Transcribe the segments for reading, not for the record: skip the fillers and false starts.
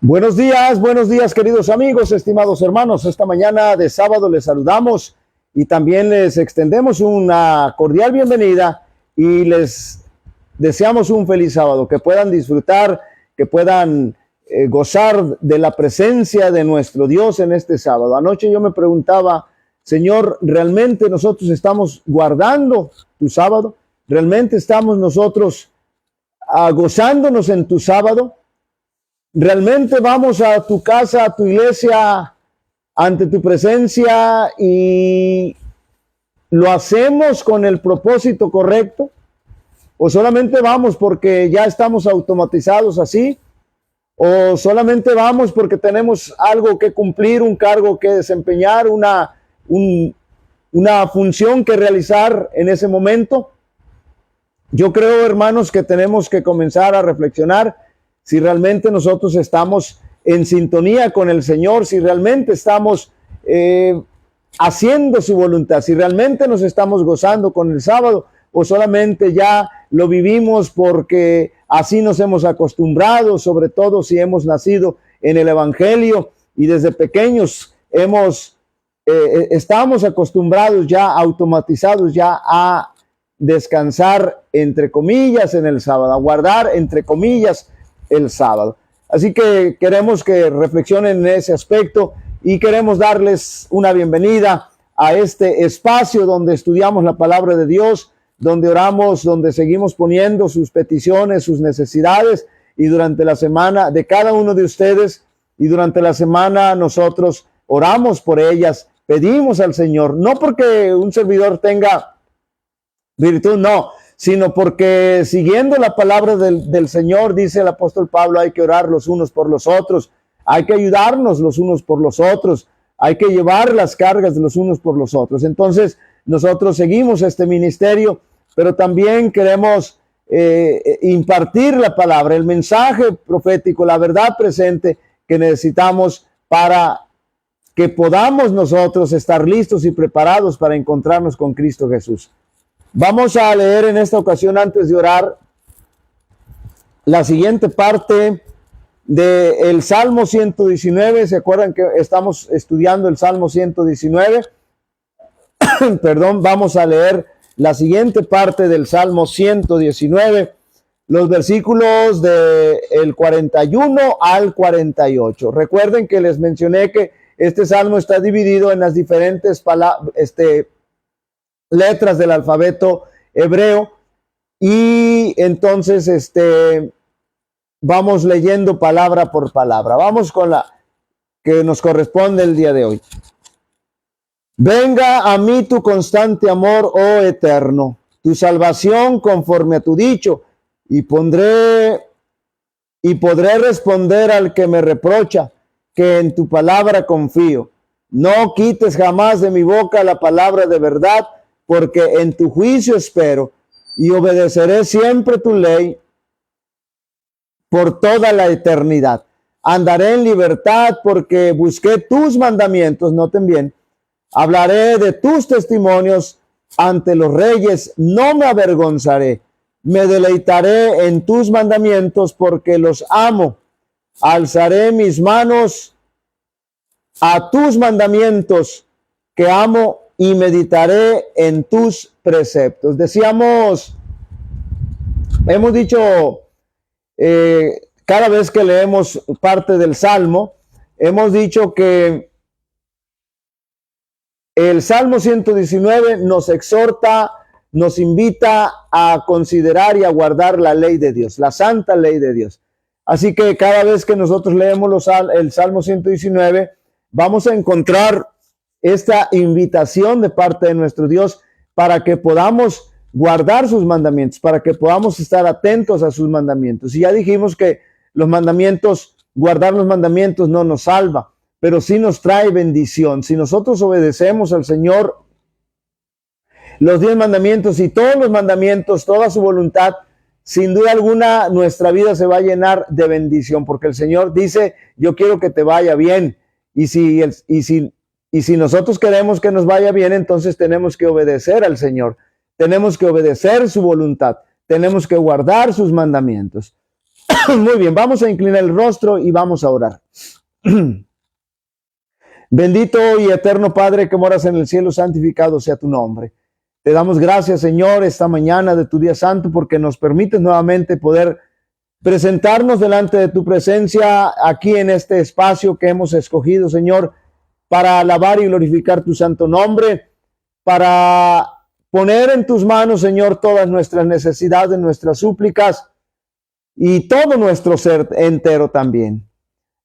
Buenos días queridos amigos, estimados hermanos. Esta mañana de sábado les saludamos y también les extendemos una cordial bienvenida y les deseamos un feliz sábado, que puedan disfrutar, que puedan gozar de la presencia de nuestro Dios en este sábado. Anoche yo me preguntaba, Señor, ¿realmente nosotros estamos guardando tu sábado? ¿Realmente estamos nosotros gozándonos en tu sábado? ¿Realmente vamos a tu casa, a tu iglesia, ante tu presencia y lo hacemos con el propósito correcto? ¿O solamente vamos porque ya estamos automatizados así? ¿O solamente vamos porque tenemos algo que cumplir, un cargo que desempeñar, una función que realizar en ese momento? Yo creo, hermanos, que tenemos que comenzar a reflexionar si realmente nosotros estamos en sintonía con el Señor, si realmente estamos haciendo su voluntad, si realmente nos estamos gozando con el sábado, o solamente ya lo vivimos porque así nos hemos acostumbrado, sobre todo si hemos nacido en el Evangelio y desde pequeños estamos acostumbrados ya, automatizados ya a descansar entre comillas en el sábado, a guardar entre comillas el sábado. Así que queremos que reflexionen en ese aspecto y queremos darles una bienvenida a este espacio donde estudiamos la palabra de Dios, donde oramos, donde seguimos poniendo sus peticiones, sus necesidades, y durante la semana de cada uno de ustedes, y durante la semana nosotros oramos por ellas, pedimos al Señor, no porque un servidor tenga virtud, no, sino porque siguiendo la palabra del Señor, dice el apóstol Pablo, hay que orar los unos por los otros, hay que ayudarnos los unos por los otros, hay que llevar las cargas de los unos por los otros. Entonces, nosotros seguimos este ministerio, pero también queremos impartir la palabra, el mensaje profético, la verdad presente que necesitamos para que podamos nosotros estar listos y preparados para encontrarnos con Cristo Jesús. Vamos a leer en esta ocasión, antes de orar, la siguiente parte del Salmo 119. ¿Se acuerdan que estamos estudiando el Salmo 119? Perdón, vamos a leer la siguiente parte del Salmo 119, los versículos del 41 al 48. Recuerden que les mencioné que este salmo está dividido en las diferentes letras del alfabeto hebreo, y entonces vamos leyendo palabra por palabra. Vamos con la que nos corresponde el día de hoy. Venga a mí tu constante amor, oh eterno, tu salvación conforme a tu dicho, y podré responder al que me reprocha, que en tu palabra confío. No quites jamás de mi boca la palabra de verdad, porque en tu juicio espero, y obedeceré siempre tu ley por toda la eternidad. Andaré en libertad porque busqué tus mandamientos, noten bien. Hablaré de tus testimonios ante los reyes, no me avergonzaré. Me deleitaré en tus mandamientos porque los amo. Alzaré mis manos a tus mandamientos que amo y meditaré en tus preceptos. Hemos dicho cada vez que leemos parte del Salmo, hemos dicho que el Salmo 119 nos exhorta, nos invita a considerar y a guardar la ley de Dios, la santa ley de Dios. Así que cada vez que nosotros leemos el Salmo 119, vamos a encontrar esta invitación de parte de nuestro Dios para que podamos guardar sus mandamientos, para que podamos estar atentos a sus mandamientos. Y ya dijimos que los mandamientos, guardar los mandamientos no nos salva, pero sí nos trae bendición. Si nosotros obedecemos al Señor, los 10 mandamientos y todos los mandamientos, toda su voluntad, sin duda alguna nuestra vida se va a llenar de bendición, porque el Señor dice, yo quiero que te vaya bien. Y si nosotros queremos que nos vaya bien, entonces tenemos que obedecer al Señor. Tenemos que obedecer su voluntad. Tenemos que guardar sus mandamientos. Muy bien, vamos a inclinar el rostro y vamos a orar. Bendito y eterno Padre que moras en el cielo, santificado sea tu nombre. Te damos gracias, Señor, esta mañana de tu día santo, porque nos permites nuevamente poder presentarnos delante de tu presencia aquí en este espacio que hemos escogido, Señor, para alabar y glorificar tu santo nombre, para poner en tus manos, Señor, todas nuestras necesidades, nuestras súplicas y todo nuestro ser entero también.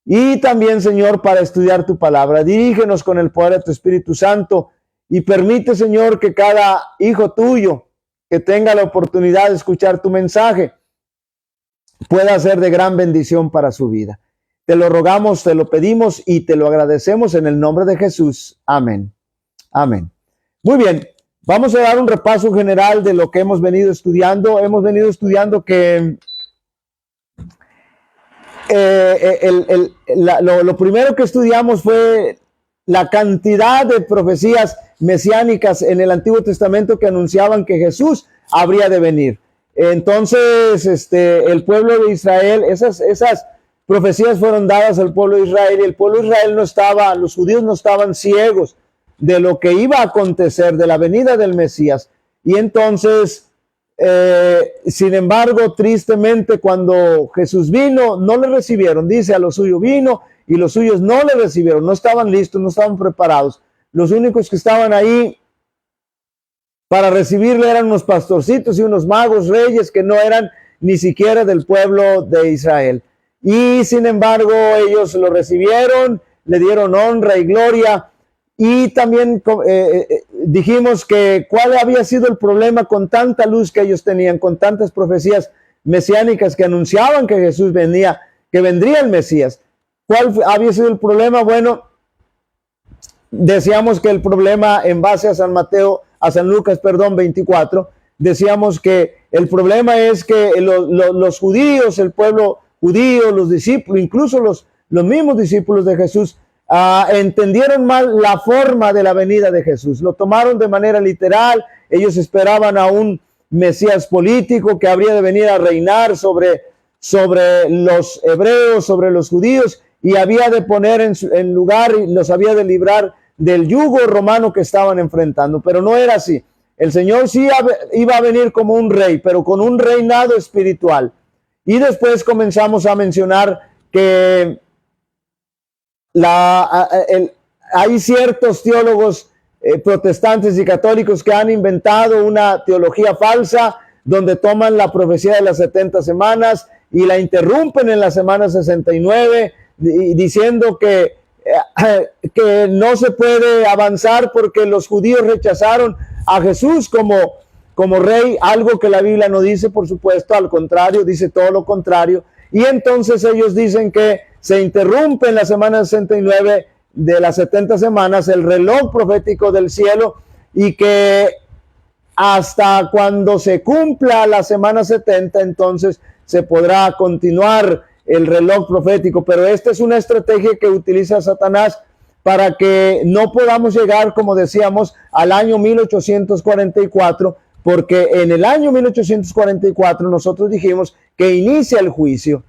Y también, Señor, para estudiar tu palabra. Dirígenos con el poder de tu Espíritu Santo y permite, Señor, que cada hijo tuyo que tenga la oportunidad de escuchar tu mensaje pueda ser de gran bendición para su vida. Te lo rogamos, te lo pedimos y te lo agradecemos en el nombre de Jesús. Amén. Amén. Muy bien, vamos a dar un repaso general de lo que hemos venido estudiando. Hemos venido estudiando que lo primero que estudiamos fue la cantidad de profecías mesiánicas en el Antiguo Testamento que anunciaban que Jesús habría de venir. Entonces, el pueblo de Israel, esas profecías fueron dadas al pueblo de Israel, y el pueblo de Israel no estaba, los judíos no estaban ciegos de lo que iba a acontecer, de la venida del Mesías. Y entonces, sin embargo, tristemente, cuando Jesús vino, no le recibieron. Dice, a los suyos vino y los suyos no le recibieron, no estaban listos, no estaban preparados. Los únicos que estaban ahí para recibirle eran unos pastorcitos y unos magos reyes que no eran ni siquiera del pueblo de Israel. Y sin embargo, ellos lo recibieron, le dieron honra y gloria. Y también dijimos que cuál había sido el problema con tanta luz que ellos tenían, con tantas profecías mesiánicas que anunciaban que Jesús venía, que vendría el Mesías. ¿Cuál había sido el problema? Bueno, decíamos que el problema, en base a San Lucas 24, decíamos que el problema es que los judíos, el pueblo judío, los discípulos, incluso los mismos discípulos de Jesús, entendieron mal la forma de la venida de Jesús. Lo tomaron de manera literal. Ellos esperaban a un Mesías político que habría de venir a reinar sobre los hebreos, sobre los judíos, y había de poner en lugar y los había de librar del yugo romano que estaban enfrentando. Pero no era así. El Señor sí iba a venir como un rey, pero con un reinado espiritual. Y después comenzamos a mencionar que hay ciertos teólogos protestantes y católicos que han inventado una teología falsa donde toman la profecía de las 70 semanas y la interrumpen en la semana 69 diciendo que no se puede avanzar porque los judíos rechazaron a Jesús como rey, algo que la Biblia no dice, por supuesto, al contrario, dice todo lo contrario. Y entonces ellos dicen que se interrumpe en la semana 69 de las 70 semanas el reloj profético del cielo, y que hasta cuando se cumpla la semana 70, entonces se podrá continuar el reloj profético. Pero esta es una estrategia que utiliza Satanás para que no podamos llegar, como decíamos, al año 1844, porque en el año 1844 nosotros dijimos que inicia el juicio.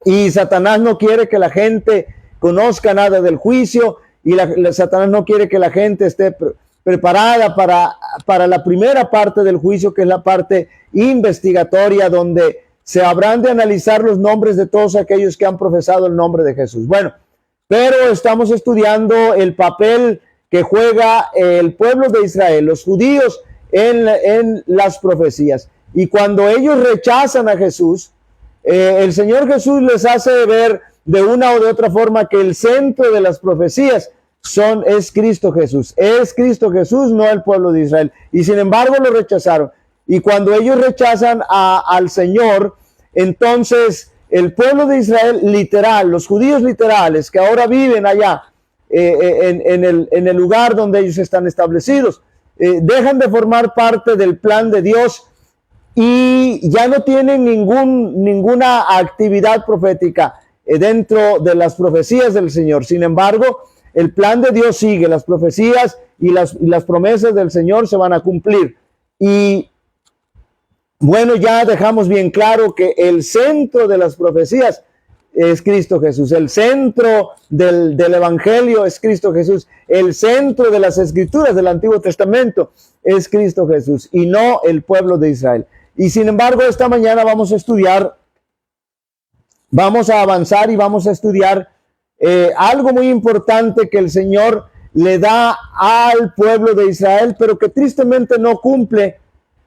Y Satanás no quiere que la gente conozca nada del juicio, y Satanás no quiere que la gente esté preparada para la primera parte del juicio, que es la parte investigatoria, donde se habrán de analizar los nombres de todos aquellos que han profesado el nombre de Jesús. Bueno, pero estamos estudiando el papel que juega el pueblo de Israel, los judíos, en las profecías. Y cuando ellos rechazan a Jesús, el Señor Jesús les hace ver de una o de otra forma que el centro de las profecías es Cristo Jesús. Es Cristo Jesús, no el pueblo de Israel. Y sin embargo lo rechazaron. Y cuando ellos rechazan al Señor, entonces el pueblo de Israel literal, los judíos literales que ahora viven allá en el lugar donde ellos están establecidos, dejan de formar parte del plan de Dios y ya no tienen ninguna actividad profética dentro de las profecías del Señor. Sin embargo, el plan de Dios sigue, las profecías y las promesas del Señor se van a cumplir. Y Bueno, ya dejamos bien claro que el centro de las profecías es Cristo Jesús. El centro del Evangelio es Cristo Jesús. El centro de las Escrituras del Antiguo Testamento es Cristo Jesús y no el pueblo de Israel. Y sin embargo, esta mañana vamos a avanzar y vamos a estudiar algo muy importante que el Señor le da al pueblo de Israel, pero que tristemente no cumple,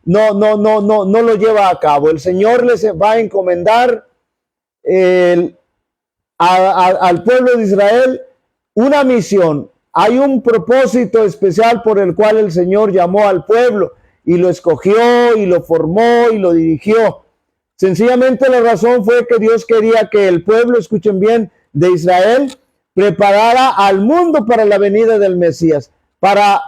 no lo lleva a cabo. El Señor les va a encomendar al pueblo de Israel una misión. Hay un propósito especial por el cual el Señor llamó al pueblo y lo escogió y lo formó y lo dirigió. Sencillamente la razón fue que Dios quería que el pueblo, escuchen bien, de Israel preparara al mundo para la venida del Mesías, para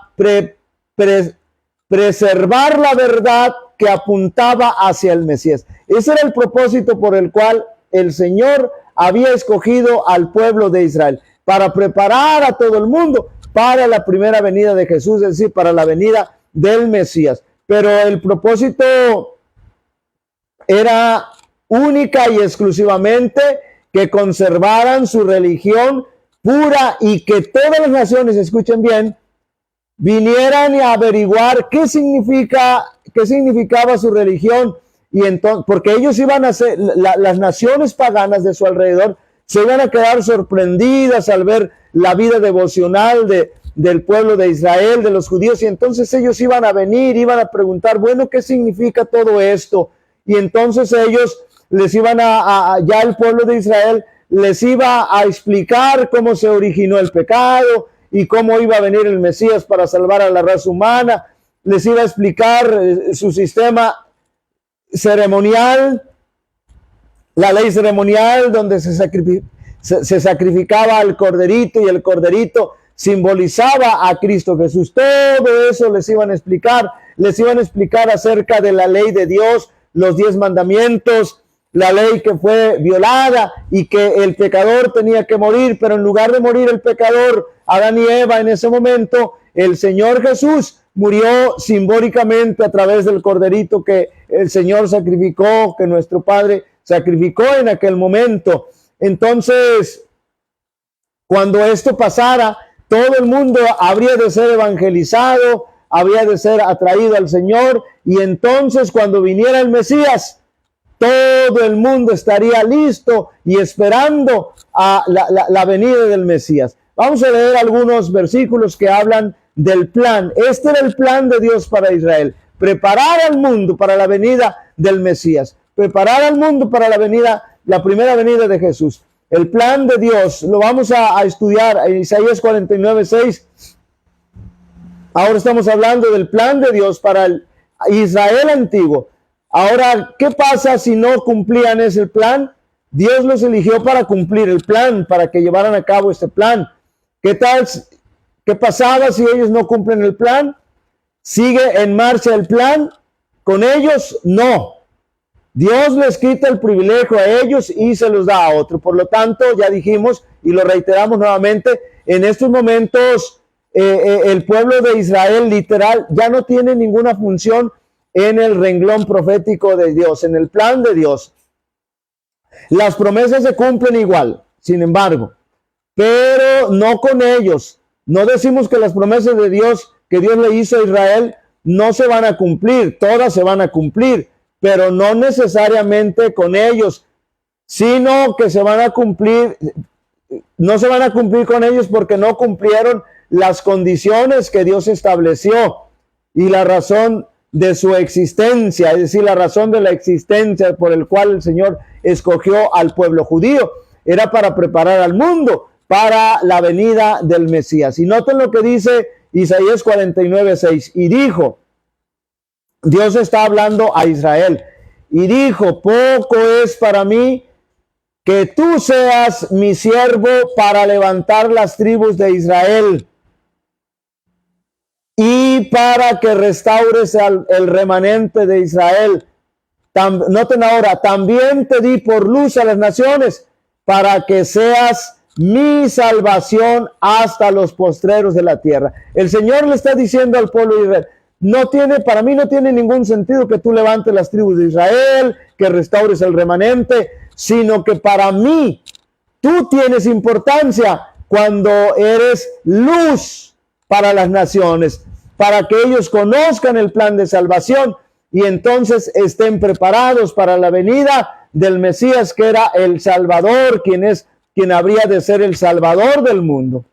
preservar la verdad que apuntaba hacia el Mesías. Ese era el propósito por el cual el Señor había escogido al pueblo de Israel, para preparar a todo el mundo para la primera venida de Jesús, es decir, para la venida del Mesías. Pero el propósito era única y exclusivamente que conservaran su religión pura y que todas las naciones, escuchen bien, vinieran a averiguar qué significaba su religión. Y entonces, porque ellos iban a ser, las naciones paganas de su alrededor se iban a quedar sorprendidas al ver la vida devocional del pueblo de Israel, de los judíos, y entonces ellos iban a venir, iban a preguntar, bueno, ¿qué significa todo esto? Y entonces ellos les iban ya el pueblo de Israel les iba a explicar cómo se originó el pecado y cómo iba a venir el Mesías para salvar a la raza humana. Les iba a explicar su sistema ceremonial, la ley ceremonial donde se sacrificaba al corderito y el corderito simbolizaba a Cristo Jesús. Todo eso les iban a explicar acerca de la ley de Dios, los 10 mandamientos, la ley que fue violada y que el pecador tenía que morir, pero en lugar de morir el pecador, Adán y Eva, en ese momento, el Señor Jesús murió simbólicamente a través del corderito que el Señor sacrificó, que nuestro Padre sacrificó en aquel momento. Entonces, cuando esto pasara, todo el mundo habría de ser evangelizado, habría de ser atraído al Señor, y entonces cuando viniera el Mesías, todo el mundo estaría listo y esperando a la venida del Mesías. Vamos a leer algunos versículos que hablan del plan. Este era el plan de Dios para Israel: preparar al mundo para la venida del Mesías, preparar al mundo para la primera venida de Jesús. El plan de Dios lo vamos a estudiar en Isaías 49:6. Ahora estamos hablando del plan de Dios para el Israel antiguo. Ahora, ¿qué pasa si no cumplían ese plan? Dios los eligió para cumplir el plan, para que llevaran a cabo este plan. ¿Qué pasaba si ellos no cumplen el plan? ¿Sigue en marcha el plan con ellos? No. Dios les quita el privilegio a ellos y se los da a otro. Por lo tanto, ya dijimos y lo reiteramos nuevamente, en estos momentos el pueblo de Israel literal ya no tiene ninguna función en el renglón profético de Dios, en el plan de Dios. Las promesas se cumplen igual, sin embargo, pero no con ellos. No decimos que las promesas de Dios que Dios le hizo a Israel no se van a cumplir, todas se van a cumplir, pero no necesariamente con ellos, sino que se van a cumplir, no se van a cumplir con ellos porque no cumplieron las condiciones que Dios estableció y la razón de su existencia, es decir, la razón de la existencia por el cual el Señor escogió al pueblo judío, era para preparar al mundo para la venida del Mesías. Y noten lo que dice Isaías 49:6, y dijo, Dios está hablando a Israel, y dijo, poco es para mí que tú seas mi siervo para levantar las tribus de Israel y para que restaures el remanente de Israel. Noten ahora, también te di por luz a las naciones para que seas mi salvación hasta los postreros de la tierra. El Señor le está diciendo al pueblo de Israel, para mí no tiene ningún sentido que tú levantes las tribus de Israel, que restaures el remanente, sino que para mí tú tienes importancia cuando eres luz para las naciones, para que ellos conozcan el plan de salvación y entonces estén preparados para la venida del Mesías, que era el Salvador, quien habría de ser el Salvador del mundo.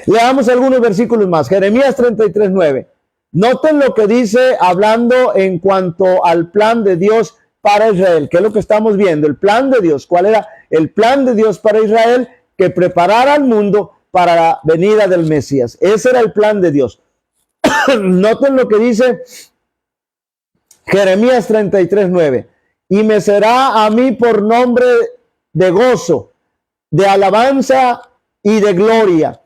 Leamos algunos versículos más. Jeremías 33:9. Noten lo que dice hablando en cuanto al plan de Dios para Israel. ¿Qué es lo que estamos viendo? El plan de Dios. ¿Cuál era el plan de Dios para Israel? Que preparara al mundo para la venida del Mesías. Ese era el plan de Dios. Noten lo que dice Jeremías 33:9. Y me será a mí por nombre de gozo, de alabanza y de gloria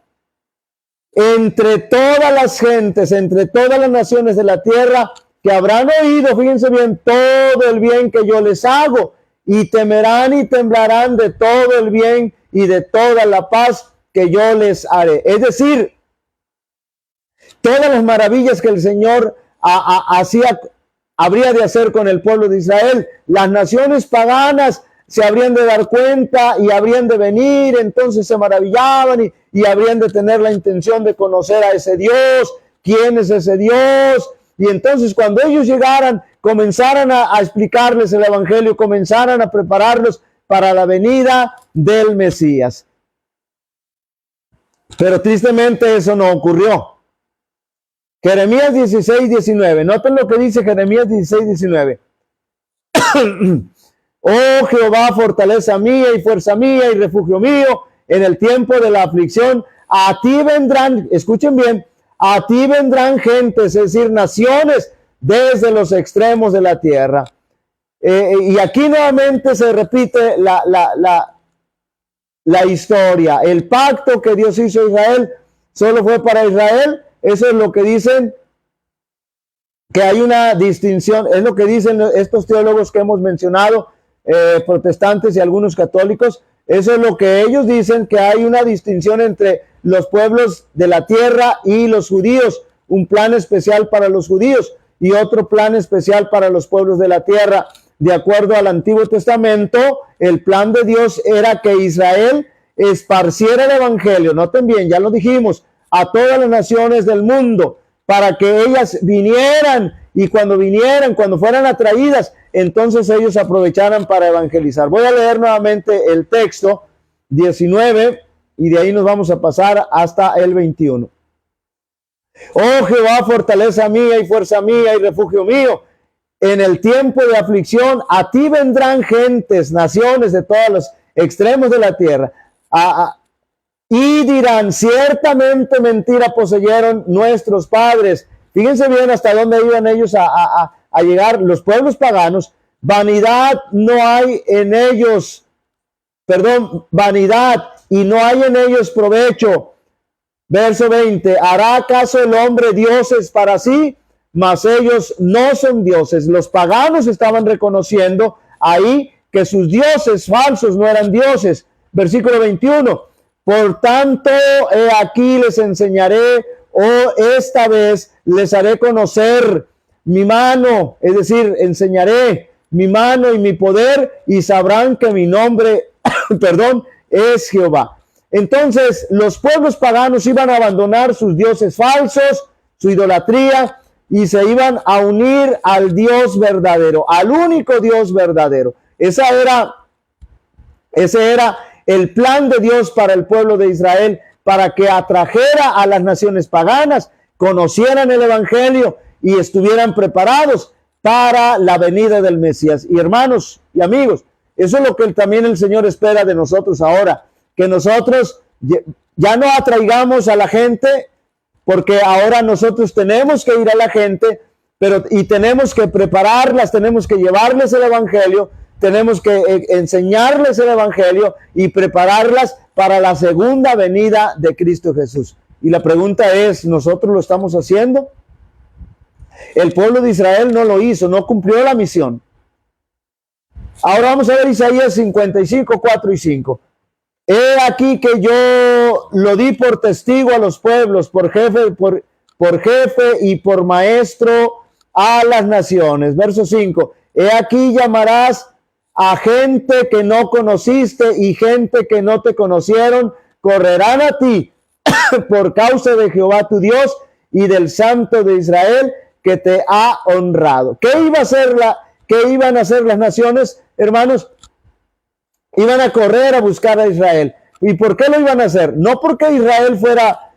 entre todas las gentes, entre todas las naciones de la tierra, que habrán oído, fíjense bien, todo el bien que yo les hago, y temerán y temblarán de todo el bien y de toda la paz que yo les haré. Es decir, todas las maravillas que el Señor habría de hacer con el pueblo de Israel, las naciones paganas se habrían de dar cuenta y habrían de venir, entonces se maravillaban y habrían de tener la intención de conocer a ese Dios, quién es ese Dios, y entonces cuando ellos llegaran, comenzaran a explicarles el evangelio, comenzaran a prepararlos para la venida del Mesías. Pero tristemente eso no ocurrió. Jeremías 16:19, noten lo que dice Jeremías 16:19. Oh Jehová, fortaleza mía y fuerza mía y refugio mío, en el tiempo de la aflicción, a ti vendrán, escuchen bien, a ti vendrán gentes, es decir, naciones, desde los extremos de la tierra. Y aquí nuevamente se repite la historia. El pacto que Dios hizo a Israel solo fue para Israel. Eso es lo que dicen, que hay una distinción, es lo que dicen estos teólogos que hemos mencionado, protestantes y algunos católicos. Eso es lo que ellos dicen, que hay una distinción entre los pueblos de la tierra y los judíos, un plan especial para los judíos y otro plan especial para los pueblos de la tierra. De acuerdo al Antiguo Testamento, el plan de Dios era que Israel esparciera el evangelio, noten bien, ya lo dijimos, a todas las naciones del mundo, para que ellas vinieran, y cuando fueran atraídas, entonces ellos aprovecharan para evangelizar. Voy a leer nuevamente el texto 19 y de ahí nos vamos a pasar hasta el 21. Oh Jehová, fortaleza mía y fuerza mía y refugio mío, en el tiempo de aflicción a ti vendrán gentes, naciones de todos los extremos de la tierra, y dirán, ciertamente mentira poseyeron nuestros padres. Fíjense bien hasta dónde iban ellos a llegar, los pueblos paganos. Vanidad no hay en ellos, vanidad, y no hay en ellos provecho. Verso 20, ¿hará acaso el hombre dioses para sí? Mas ellos no son dioses. Los paganos estaban reconociendo ahí que sus dioses falsos no eran dioses. Versículo 21, por tanto, he aquí les enseñaré, esta vez les haré conocer mi mano, es decir, enseñaré mi mano y mi poder, y sabrán que mi nombre, es Jehová. Entonces, los pueblos paganos iban a abandonar sus dioses falsos, su idolatría, y se iban a unir al Dios verdadero, al único Dios verdadero. Ese era el plan de Dios para el pueblo de Israel, para que atrajera a las naciones paganas, conocieran el evangelio y estuvieran preparados para la venida del Mesías. Y hermanos y amigos, eso es lo que también el Señor espera de nosotros ahora, que nosotros ya no atraigamos a la gente, porque ahora nosotros tenemos que ir a la gente, y tenemos que prepararlas, tenemos que llevarles el evangelio, tenemos que enseñarles el evangelio y prepararlas para la segunda venida de Cristo Jesús. Y la pregunta es, ¿nosotros lo estamos haciendo? El pueblo de Israel no lo hizo, no cumplió la misión. Ahora vamos a ver Isaías 55, 4 y 5. He aquí que yo lo di por testigo a los pueblos, por jefe por jefe y por maestro a las naciones. Verso 5. He aquí llamarás a gente que no conociste y gente que no te conocieron, correrán a ti por causa de Jehová tu Dios y del Santo de Israel que te ha honrado. ¿Qué iban a hacer las naciones, hermanos? Iban a correr a buscar a Israel. ¿Y por qué lo iban a hacer? No porque Israel fuera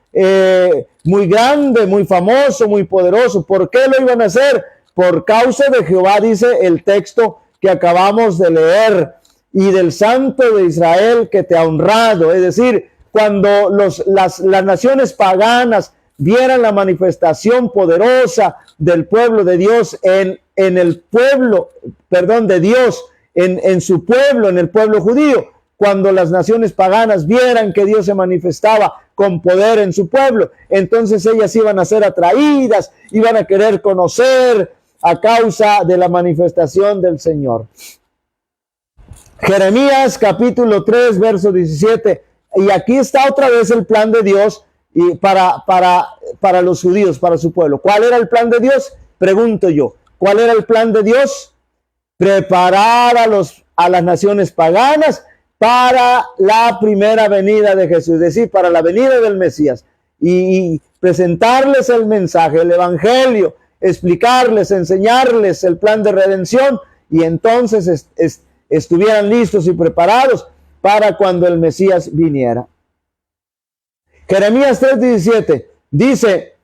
muy grande, muy famoso, muy poderoso. ¿Por qué lo iban a hacer? Por causa de Jehová, dice el texto que acabamos de leer, y del Santo de Israel que te ha honrado. Es decir, cuando las naciones paganas vieran la manifestación poderosa del pueblo de Dios en el pueblo, perdón, de Dios en su pueblo, en el pueblo judío, cuando las naciones paganas vieran que Dios se manifestaba con poder en su pueblo, entonces ellas iban a ser atraídas, iban a querer conocer a causa de la manifestación del Señor. Jeremías capítulo 3, verso 17. Y aquí está otra vez el plan de Dios y para los judíos, para su pueblo. ¿Cuál era el plan de Dios? Pregunto yo. ¿Cuál era el plan de Dios? Preparar a las naciones paganas para la primera venida de Jesús, es decir, para la venida del Mesías, y presentarles el mensaje, el evangelio, explicarles, enseñarles el plan de redención, y entonces estuvieran listos y preparados para cuando el Mesías viniera. Jeremías 3:17 dice: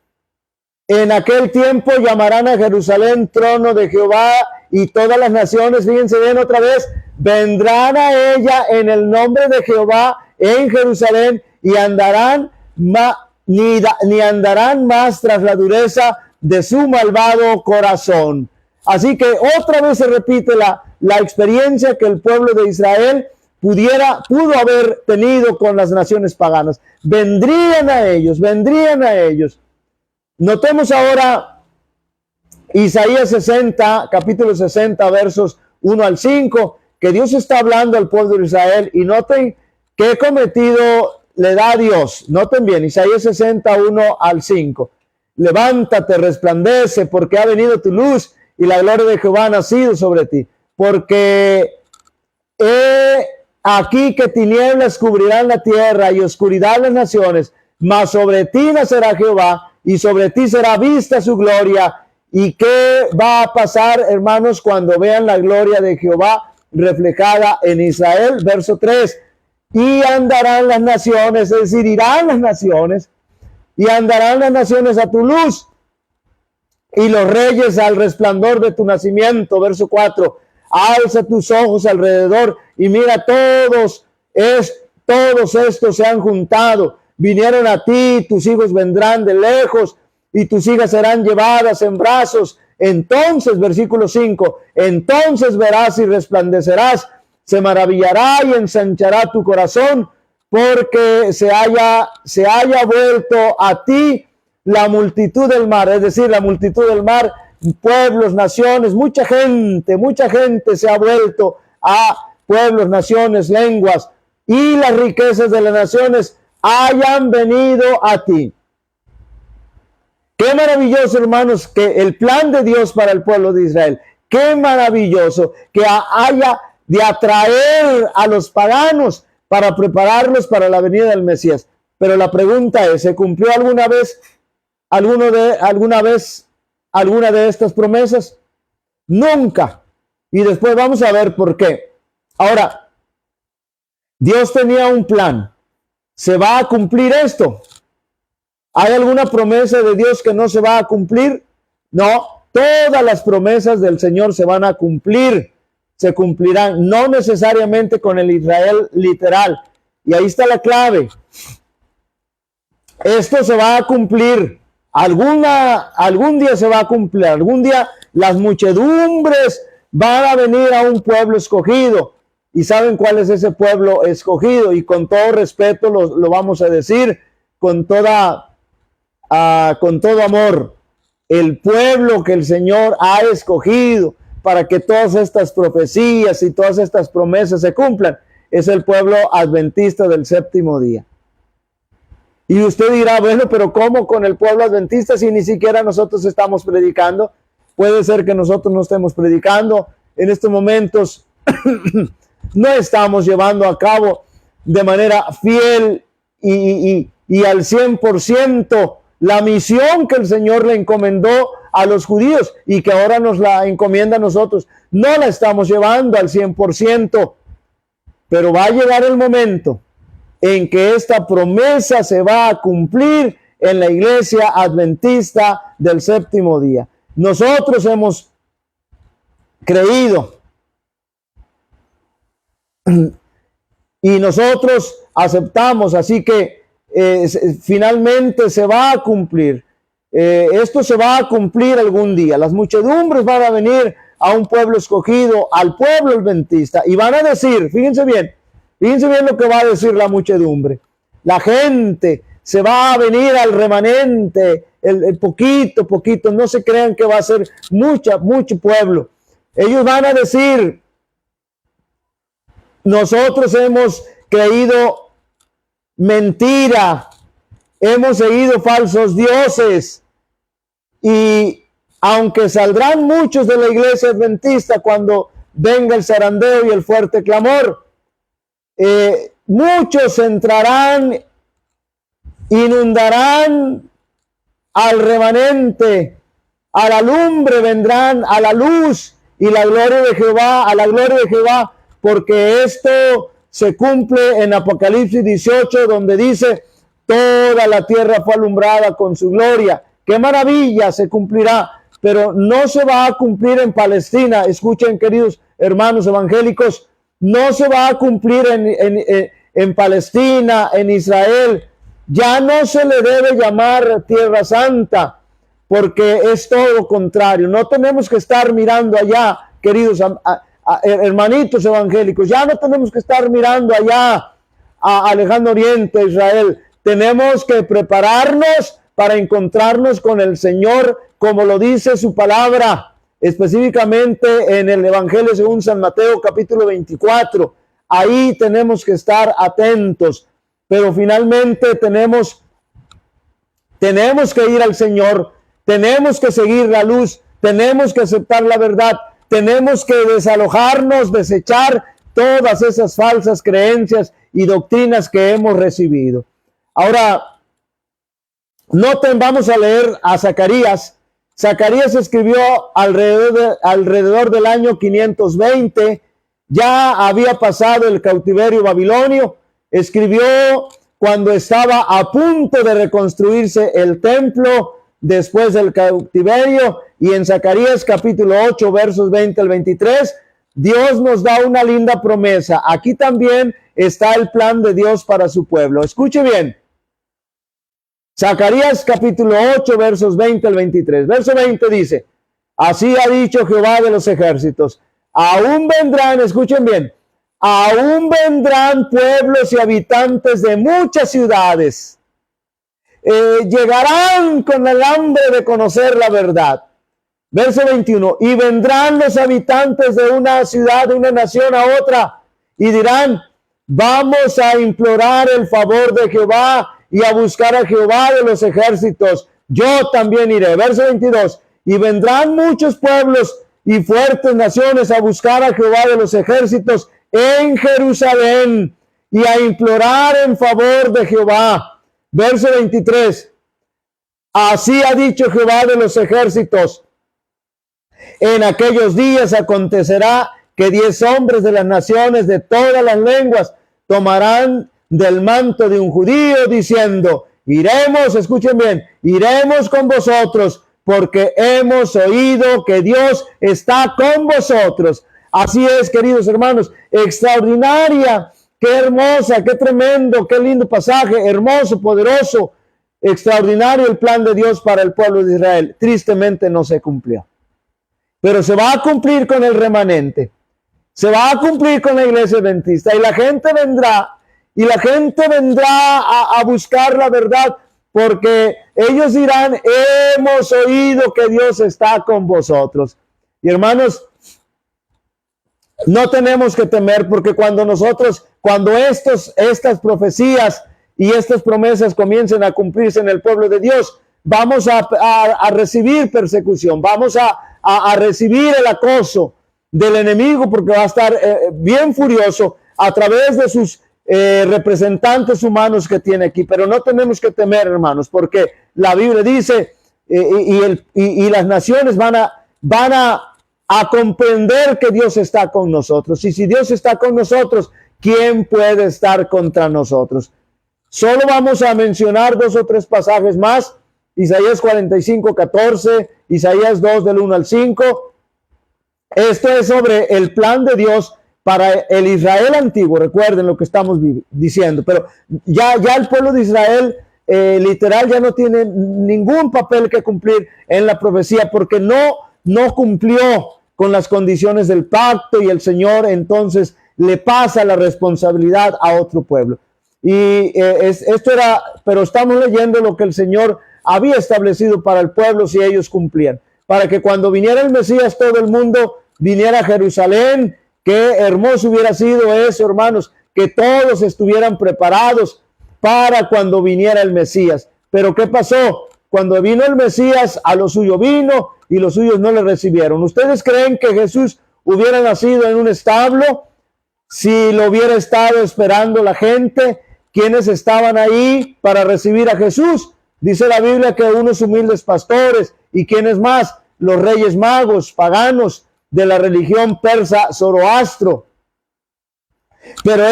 en aquel tiempo llamarán a Jerusalén trono de Jehová, y todas las naciones, fíjense bien otra vez, vendrán a ella en el nombre de Jehová en Jerusalén, y andarán ni andarán más tras la dureza de su malvado corazón. Así que otra vez se repite la experiencia que el pueblo de Israel pudo haber tenido con las naciones paganas. Vendrían a ellos. Notemos ahora Isaías 60, capítulo 60, versos 1 al 5, que Dios está hablando al pueblo de Israel, y noten qué cometido le da a Dios. Noten bien, Isaías 60, 1 al 5. Levántate, resplandece, porque ha venido tu luz y la gloria de Jehová ha nacido sobre ti. Porque he aquí que tinieblas cubrirán la tierra y oscuridad las naciones, mas sobre ti nacerá Jehová y sobre ti será vista su gloria. ¿Y qué va a pasar, hermanos, cuando vean la gloria de Jehová reflejada en Israel? Verso 3. Y andarán las naciones, es decir, irán las naciones, y andarán las naciones a tu luz, y los reyes al resplandor de tu nacimiento. Verso 4. Alza tus ojos alrededor y mira, todos estos se han juntado, vinieron a ti, tus hijos vendrán de lejos, y tus hijas serán llevadas en brazos. Entonces, versículo 5, entonces verás y resplandecerás, se maravillará y ensanchará tu corazón, porque se haya vuelto a ti la multitud del mar, es decir, la multitud del mar, pueblos, naciones, mucha gente se ha vuelto a pueblos, naciones, lenguas, y las riquezas de las naciones hayan venido a ti. Qué maravilloso, hermanos, que el plan de Dios para el pueblo de Israel, qué maravilloso que haya de atraer a los paganos para prepararlos para la venida del Mesías. Pero la pregunta es, ¿se cumplió alguna vez alguna de estas promesas? Nunca. Y después vamos a ver por qué. Ahora, Dios tenía un plan. ¿Se va a cumplir esto? ¿Hay alguna promesa de Dios que no se va a cumplir? No, todas las promesas del Señor se van a cumplir, se cumplirán, no necesariamente con el Israel literal. Y ahí está la clave. Esto se va a cumplir. Algún día se va a cumplir. Algún día las muchedumbres van a venir a un pueblo escogido. ¿Y saben cuál es ese pueblo escogido? Y con todo respeto lo vamos a decir, con todo amor. El pueblo que el Señor ha escogido para que todas estas profecías y todas estas promesas se cumplan es el pueblo adventista del séptimo día. Y usted dirá, bueno, pero ¿cómo con el pueblo adventista si ni siquiera nosotros estamos predicando? Puede ser que nosotros no estemos predicando. En estos momentos no estamos llevando a cabo de manera fiel y al 100% la misión que el Señor le encomendó a los judíos y que ahora nos la encomienda a nosotros. No la estamos llevando al 100%, pero va a llegar el momento en que esta promesa se va a cumplir en la iglesia adventista del séptimo día. Nosotros hemos creído y nosotros aceptamos, así que finalmente se va a cumplir. Esto se va a cumplir algún día. Las muchedumbres van a venir a un pueblo escogido, al pueblo adventista, y van a decir, fíjense bien lo que va a decir la muchedumbre. La gente se va a venir al remanente, el poquito, no se crean que va a ser mucho pueblo. Ellos van a decir, nosotros hemos creído mentira, hemos seguido falsos dioses, y aunque saldrán muchos de la iglesia adventista cuando venga el zarandeo y el fuerte clamor, muchos entrarán, inundarán al remanente, a la lumbre vendrán, a la luz y la gloria de Jehová, a la gloria de Jehová, porque esto se cumple en Apocalipsis 18, donde dice, toda la tierra fue alumbrada con su gloria. ¡Qué maravilla! Se cumplirá, pero no se va a cumplir en Palestina. Escuchen, queridos hermanos evangélicos, no se va a cumplir en Palestina, en Israel. Ya no se le debe llamar Tierra Santa, porque es todo lo contrario. No tenemos que estar mirando allá, queridos hermanitos evangélicos, ya no tenemos que estar mirando allá a Lejano Oriente, Israel. Tenemos que prepararnos para encontrarnos con el Señor, como lo dice su palabra, específicamente en el Evangelio según San Mateo, capítulo 24. Ahí tenemos que estar atentos, pero finalmente tenemos que ir al Señor, tenemos que seguir la luz, tenemos que aceptar la verdad, tenemos que desalojarnos, desechar todas esas falsas creencias y doctrinas que hemos recibido. Ahora, noten, vamos a leer a Zacarías. Zacarías escribió alrededor del año 520, ya había pasado el cautiverio babilonio, escribió cuando estaba a punto de reconstruirse el templo después del cautiverio, y en Zacarías capítulo 8 versos 20 al 23, Dios nos da una linda promesa. Aquí también está el plan de Dios para su pueblo. Escuche bien. Zacarías capítulo 8 versos 20 al 23. Verso 20 dice, así ha dicho Jehová de los ejércitos, aún vendrán, escuchen bien, aún vendrán pueblos y habitantes de muchas ciudades. Llegarán con el hambre de conocer la verdad. Verso 21, y vendrán los habitantes de una ciudad, de una nación a otra, y dirán, vamos a implorar el favor de Jehová y a buscar a Jehová de los ejércitos. Yo también iré. Verso 22, y vendrán muchos pueblos y fuertes naciones a buscar a Jehová de los ejércitos en Jerusalén y a implorar en favor de Jehová. Verso 23, así ha dicho Jehová de los ejércitos, en aquellos días acontecerá que 10 hombres de las naciones de todas las lenguas tomarán del manto de un judío diciendo, iremos, escuchen bien, iremos con vosotros porque hemos oído que Dios está con vosotros. Así es, queridos hermanos, extraordinaria, qué hermosa, qué tremendo, qué lindo pasaje, hermoso, poderoso, extraordinario el plan de Dios para el pueblo de Israel. Tristemente no se cumplió, pero se va a cumplir con el remanente, se va a cumplir con la iglesia adventista, y la gente vendrá a buscar la verdad, porque ellos dirán, hemos oído que Dios está con vosotros. Y hermanos, no tenemos que temer, porque cuando estas profecías y estas promesas comiencen a cumplirse en el pueblo de Dios, vamos a recibir persecución, vamos a recibir el acoso del enemigo, porque va a estar bien furioso a través de sus representantes humanos que tiene aquí. Pero no tenemos que temer, hermanos, porque la Biblia dice y las naciones van a comprender que Dios está con nosotros. Y si Dios está con nosotros, ¿quién puede estar contra nosotros? Solo vamos a mencionar 2 o 3 pasajes más. Isaías 45:14, Isaías 2 del 1 al 5. Esto es sobre el plan de Dios para el Israel antiguo. Recuerden lo que estamos diciendo, pero ya el pueblo de Israel literal ya no tiene ningún papel que cumplir en la profecía, porque no cumplió con las condiciones del pacto, y el Señor entonces le pasa la responsabilidad a otro pueblo. Y esto era, pero estamos leyendo lo que el Señor había establecido para el pueblo si ellos cumplían, para que cuando viniera el Mesías todo el mundo viniera a Jerusalén. Qué hermoso hubiera sido eso, hermanos, que todos estuvieran preparados para cuando viniera el Mesías. Pero ¿qué pasó? Cuando vino el Mesías, a lo suyo vino y los suyos no le recibieron. ¿Ustedes creen que Jesús hubiera nacido en un establo si lo hubiera estado esperando la gente? ¿Quiénes estaban ahí para recibir a Jesús? Dice la Biblia que unos humildes pastores. ¿Y quiénes más? Los reyes magos, paganos de la religión persa Zoroastro. Pero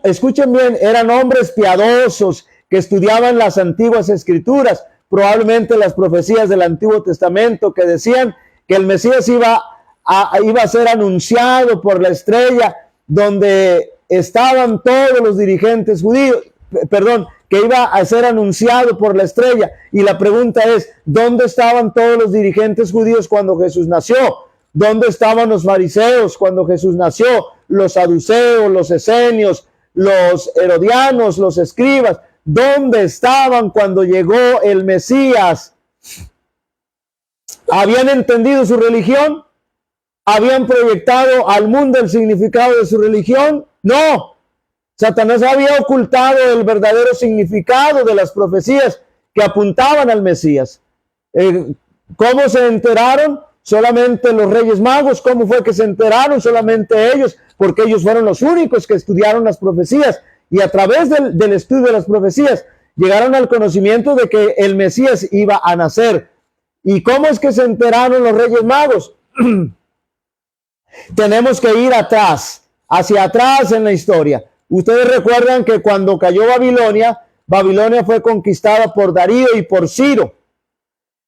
escuchen bien, eran hombres piadosos que estudiaban las antiguas escrituras, probablemente las profecías del Antiguo Testamento, que decían que el Mesías iba a ser anunciado por la estrella donde estaban todos los dirigentes judíos, que iba a ser anunciado por la estrella. Y la pregunta es, ¿dónde estaban todos los dirigentes judíos cuando Jesús nació? ¿Dónde estaban los fariseos cuando Jesús nació? Los saduceos, los esenios, los herodianos, los escribas. ¿Dónde estaban cuando llegó el Mesías? ¿Habían entendido su religión? ¿Habían proyectado al mundo el significado de su religión? No. Satanás había ocultado el verdadero significado de las profecías que apuntaban al Mesías. ¿Cómo se enteraron? Solamente los reyes magos. ¿Cómo fue que se enteraron? Solamente ellos, porque ellos fueron los únicos que estudiaron las profecías, y a través del estudio de las profecías llegaron al conocimiento de que el Mesías iba a nacer. ¿Y cómo es que se enteraron los reyes magos? Tenemos que ir hacia atrás en la historia. Ustedes recuerdan que cuando cayó Babilonia, Babilonia fue conquistada por Darío y por Ciro,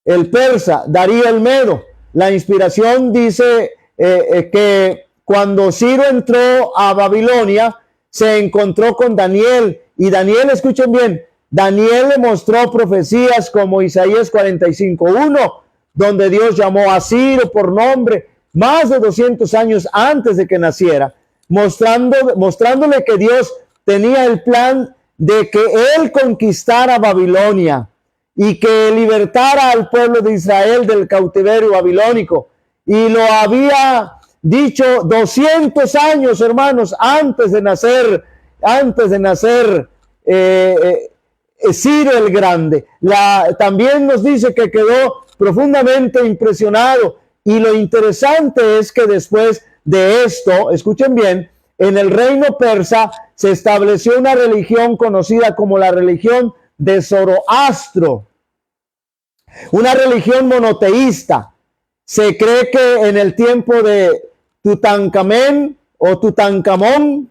el persa, Darío el Medo. La inspiración dice que cuando Ciro entró a Babilonia, se encontró con Daniel, y Daniel, escuchen bien, Daniel le mostró profecías como Isaías 45:1, donde Dios llamó a Ciro por nombre más de 200 años antes de que naciera, mostrándole que Dios tenía el plan de que él conquistara Babilonia y que libertara al pueblo de Israel del cautiverio babilónico. Y lo había dicho 200 años, hermanos, antes de nacer Ciro el Grande. También nos dice que quedó profundamente impresionado. Y lo interesante es que después de esto, escuchen bien, en el reino persa se estableció una religión conocida como la religión de Zoroastro, una religión monoteísta. Se cree que en el tiempo de Tutankamón o Tutankamón,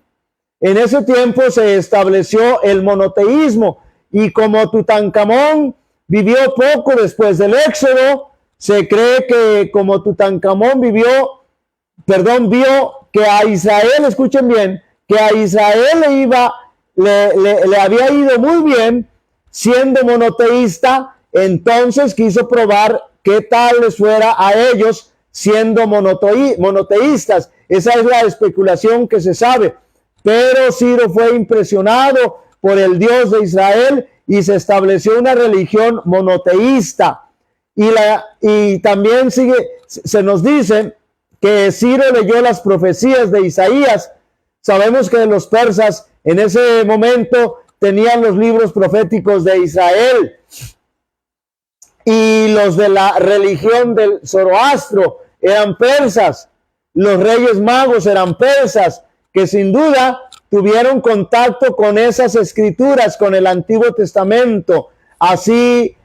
en ese tiempo se estableció el monoteísmo, y como Tutankamón vivió poco después del Éxodo, se cree que como Tutankamón vio que a Israel, escuchen bien, que a Israel le había ido muy bien siendo monoteísta, entonces quiso probar qué tal les fuera a ellos siendo monoteístas. Esa es la especulación que se sabe. Pero Ciro fue impresionado por el Dios de Israel y se estableció una religión monoteísta. Y también se nos dice que Ciro leyó las profecías de Isaías. Sabemos que los persas en ese momento tenían los libros proféticos de Israel. Y los de la religión del Zoroastro eran persas. Los reyes magos eran persas, que sin duda tuvieron contacto con esas escrituras, con el Antiguo Testamento. Así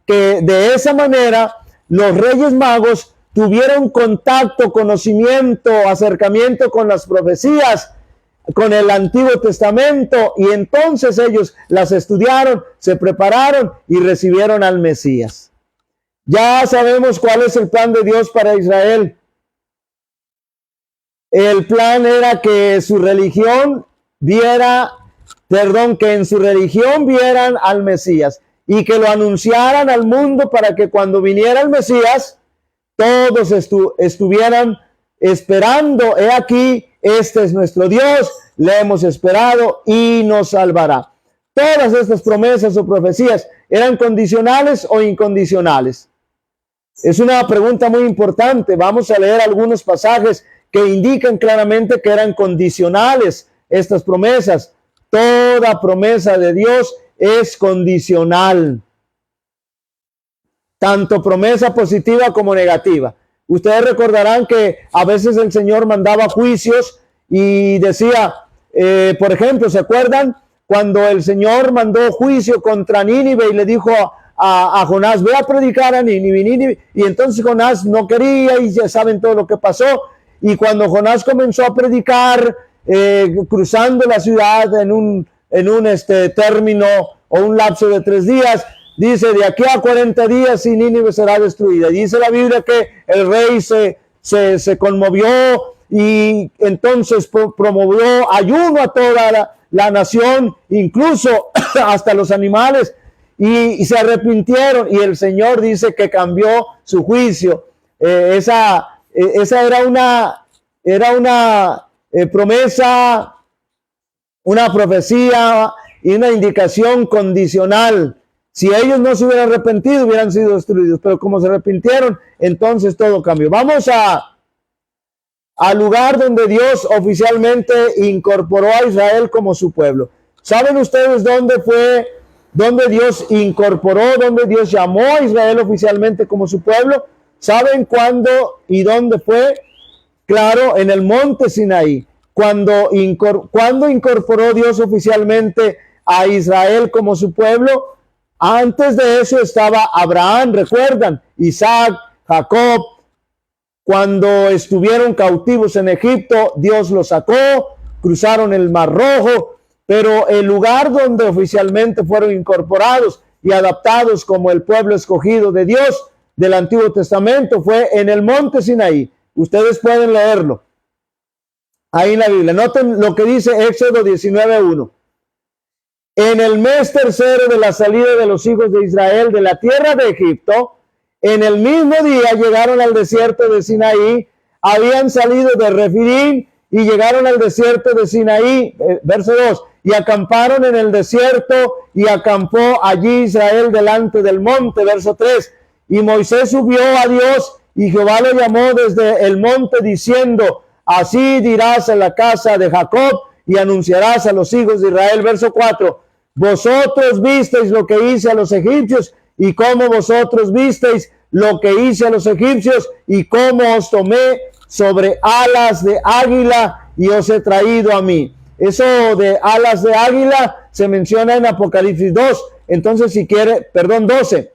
que de esa manera los reyes magos tuvieron contacto, conocimiento, acercamiento con las profecías, con el Antiguo Testamento, y entonces ellos las estudiaron, se prepararon y recibieron al Mesías. Ya sabemos cuál es el plan de Dios para Israel. El plan era que en su religión vieran al Mesías y que lo anunciaran al mundo para que cuando viniera el Mesías todos estuvieran esperando. He aquí, este es nuestro Dios, le hemos esperado y nos salvará. Todas estas promesas o profecías eran condicionales o incondicionales. Es una pregunta muy importante. Vamos a leer algunos pasajes que indican claramente que eran condicionales estas promesas. Toda promesa de Dios es condicional, tanto promesa positiva como negativa. Ustedes recordarán que a veces el Señor mandaba juicios y decía, por ejemplo, ¿se acuerdan cuando el Señor mandó juicio contra Nínive y le dijo a Jonás, ve a predicar a Nínive? Y entonces Jonás no quería, y ya saben todo lo que pasó. Y cuando Jonás comenzó a predicar, cruzando la ciudad en un término o un lapso de 3 días, dice, de aquí a 40 días y Nínive será destruida. Dice la Biblia que el rey se conmovió y entonces promovió ayuno a toda la nación, incluso hasta los animales, y se arrepintieron, y el Señor dice que cambió su juicio. Esa era una promesa, una profecía y una indicación condicional. Si ellos no se hubieran arrepentido, hubieran sido destruidos, pero como se arrepintieron, entonces todo cambió. Vamos al lugar donde Dios oficialmente incorporó a Israel como su pueblo. ¿Saben ustedes dónde fue, dónde Dios incorporó, dónde Dios llamó a Israel oficialmente como su pueblo? ¿Saben cuándo y dónde fue? Claro, en el monte Sinaí. ¿Cuándo incorporó Dios oficialmente a Israel como su pueblo? Antes de eso estaba Abraham, recuerdan, Isaac, Jacob. Cuando estuvieron cautivos en Egipto, Dios los sacó, cruzaron el Mar Rojo, pero el lugar donde oficialmente fueron incorporados y adaptados como el pueblo escogido de Dios del Antiguo Testamento fue en el monte Sinaí. Ustedes pueden leerlo ahí en la Biblia. Noten lo que dice Éxodo 19:1. En el mes tercero de la salida de los hijos de Israel de la tierra de Egipto, en el mismo día llegaron al desierto de Sinaí. Habían salido de Refidim y llegaron al desierto de Sinaí, verso 2, y acamparon en el desierto, y acampó allí Israel delante del monte, verso 3. Y Moisés subió a Dios, y Jehová lo llamó desde el monte, diciendo, así dirás a la casa de Jacob, y anunciarás a los hijos de Israel, verso 4. Vosotros visteis lo que hice a los egipcios, y cómo vosotros visteis lo que hice a los egipcios, y cómo os tomé sobre alas de águila y os he traído a mí. Eso de alas de águila se menciona en Apocalipsis 2. Entonces, 12.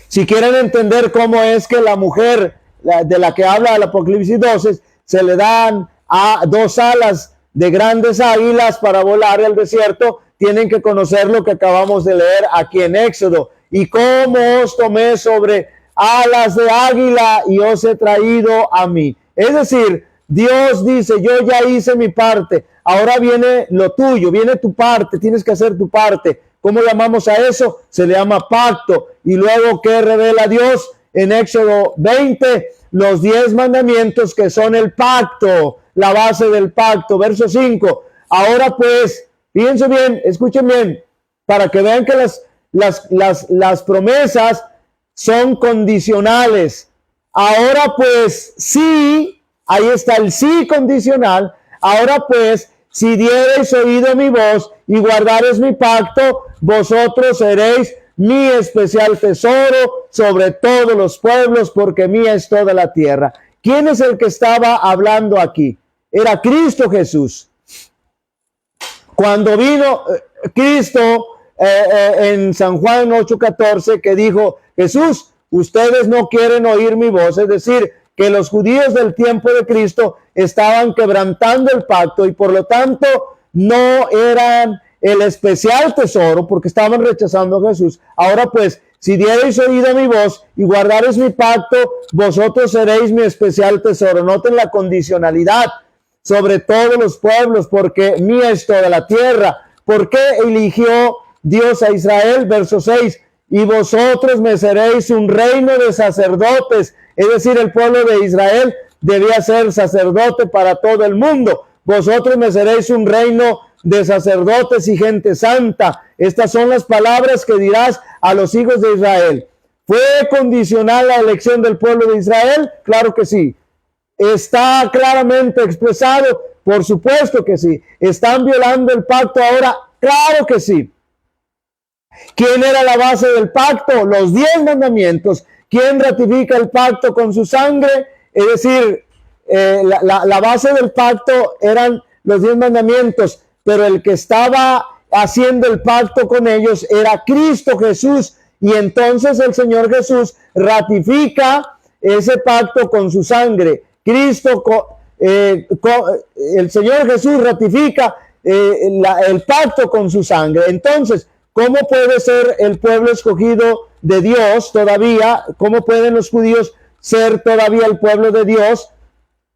Si quieren entender cómo es que la mujer de la que habla el Apocalipsis 12 se le dan a 2 alas de grandes águilas para volar al desierto, tienen que conocer lo que acabamos de leer aquí en Éxodo. Y cómo os tomé sobre alas de águila y os he traído a mí. Es decir, Dios dice, yo ya hice mi parte, ahora viene lo tuyo, viene tu parte, tienes que hacer tu parte. ¿Cómo llamamos a eso? Se le llama pacto. Y luego, ¿qué revela Dios? En Éxodo 20, los 10 mandamientos que son el pacto, la base del pacto. Verso 5. Ahora pues, fíjense bien, escuchen bien, para que vean que las promesas son condicionales. Ahora pues, sí, ahí está el sí condicional. Ahora pues, si diereis oído a mi voz y guardareis mi pacto, vosotros seréis mi especial tesoro sobre todos los pueblos, porque mía es toda la tierra. ¿Quién es el que estaba hablando aquí? Era Cristo Jesús. Cuando vino Cristo en San Juan 8:14, que dijo, Jesús, ustedes no quieren oír mi voz, es decir, que los judíos del tiempo de Cristo estaban quebrantando el pacto y por lo tanto no eran el especial tesoro porque estaban rechazando a Jesús. Ahora pues, si diereis oído a mi voz y guardareis mi pacto, vosotros seréis mi especial tesoro. Noten la condicionalidad sobre todos los pueblos, porque mía es toda la tierra. ¿Por qué eligió Dios a Israel? Verso 6, y vosotros me seréis un reino de sacerdotes. Es decir, el pueblo de Israel debía ser sacerdote para todo el mundo. Vosotros me seréis un reino de sacerdotes y gente santa. Estas son las palabras que dirás a los hijos de Israel. ¿Fue condicional la elección del pueblo de Israel? Claro que sí. ¿Está claramente expresado? Por supuesto que sí. ¿Están violando el pacto ahora? Claro que sí. ¿Quién era la base del pacto? Los 10 mandamientos. ¿Quién ratifica el pacto con su sangre? Es decir, la base del pacto eran los 10 mandamientos, pero el que estaba haciendo el pacto con ellos era Cristo Jesús, y entonces el Señor Jesús ratifica ese pacto con su sangre. El Señor Jesús ratifica el pacto con su sangre. Entonces, ¿cómo puede ser el pueblo escogido de Dios todavía? ¿Cómo pueden los judíos ser todavía el pueblo de Dios?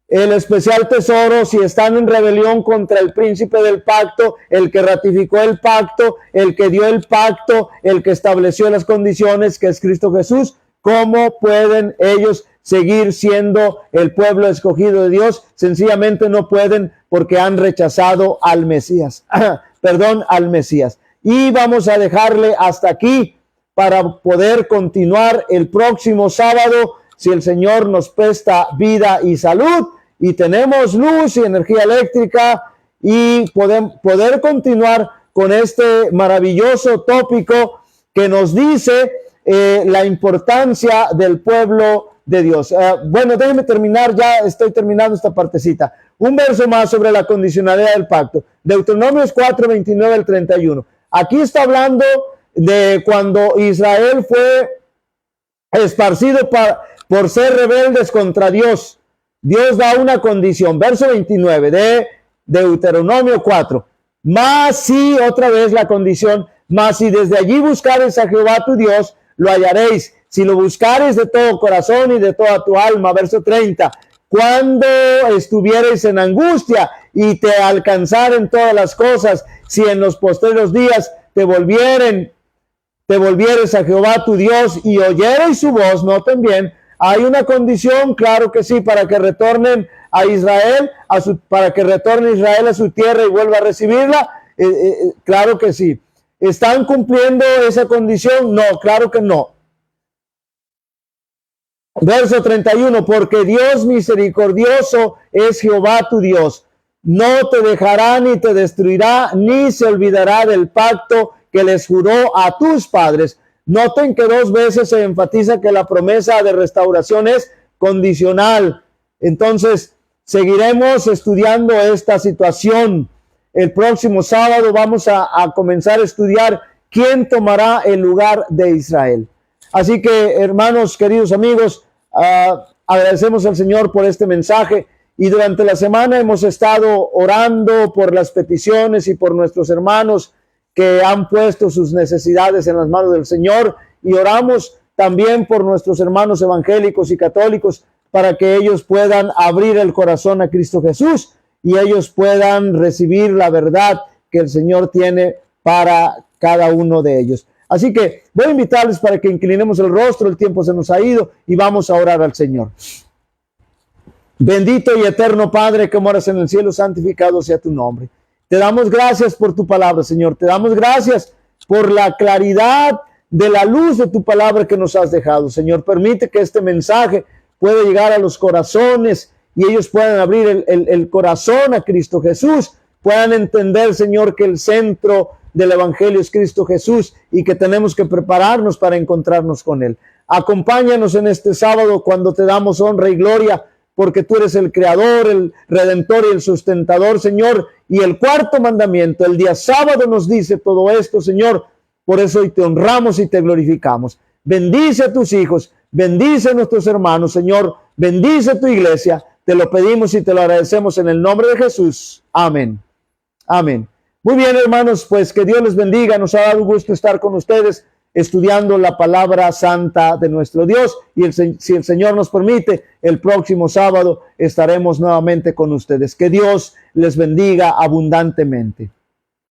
El especial tesoro si están en rebelión contra el príncipe del pacto, el que ratificó el pacto, el que dio el pacto, el que estableció las condiciones, que es Cristo Jesús. ¿Cómo pueden ellos seguir siendo el pueblo escogido de Dios? Sencillamente no pueden, porque han rechazado al Mesías. Al Mesías. Y vamos a dejarle hasta aquí para poder continuar el próximo sábado, si el Señor nos presta vida y salud, y tenemos luz y energía eléctrica, y poder continuar con este maravilloso tópico que nos dice la importancia del pueblo de Dios. Bueno, déjenme terminar, ya estoy terminando esta partecita. Un verso más sobre la condicionalidad del pacto. Deuteronomios 4, 29 al 31. Aquí está hablando de cuando Israel fue esparcido por ser rebeldes contra Dios. Dios da una condición. Verso 29 de Deuteronomio 4. Mas si, otra vez la condición, mas si desde allí buscares a Jehová tu Dios, lo hallaréis. Si lo buscares de todo corazón y de toda tu alma. Verso 30. Cuando estuvieres en angustia y te alcanzaren todas las cosas, si en los postreros días te volvieres a Jehová tu Dios y oyereis su voz. Noten bien, hay una condición, claro que sí, para que retornen a Israel, para que retorne Israel a su tierra y vuelva a recibirla. Claro que sí. ¿Están cumpliendo esa condición? No, claro que no. Verso 31, porque Dios misericordioso es Jehová tu Dios. No te dejará ni te destruirá, ni se olvidará del pacto que les juró a tus padres. Noten que 2 veces se enfatiza que la promesa de restauración es condicional. Entonces, seguiremos estudiando esta situación. El próximo sábado vamos a comenzar a estudiar quién tomará el lugar de Israel. Así que, hermanos, queridos amigos, agradecemos al Señor por este mensaje, y durante la semana hemos estado orando por las peticiones y por nuestros hermanos que han puesto sus necesidades en las manos del Señor, y oramos también por nuestros hermanos evangélicos y católicos para que ellos puedan abrir el corazón a Cristo Jesús y ellos puedan recibir la verdad que el Señor tiene para cada uno de ellos. Así que voy a invitarles para que inclinemos el rostro, el tiempo se nos ha ido y vamos a orar al Señor. Bendito y eterno Padre que moras en el cielo, santificado sea tu nombre. Te damos gracias por tu palabra, Señor. Te damos gracias por la claridad de la luz de tu palabra que nos has dejado, Señor. Permite que este mensaje pueda llegar a los corazones y ellos puedan abrir el corazón a Cristo Jesús, puedan entender, Señor, que el centro del Evangelio es Cristo Jesús y que tenemos que prepararnos para encontrarnos con Él. Acompáñanos en este sábado cuando te damos honra y gloria, porque tú eres el creador, el redentor y el sustentador, Señor. Y el cuarto mandamiento, el día sábado, nos dice todo esto, Señor. Por eso hoy te honramos y te glorificamos. Bendice a tus hijos, bendice a nuestros hermanos, Señor. Bendice a tu iglesia. Te lo pedimos y te lo agradecemos en el nombre de Jesús. Amén. Amén. Muy bien, hermanos, pues que Dios les bendiga. Nos ha dado gusto estar con ustedes estudiando la palabra santa de nuestro Dios. Y si el Señor nos permite, el próximo sábado estaremos nuevamente con ustedes. Que Dios les bendiga abundantemente.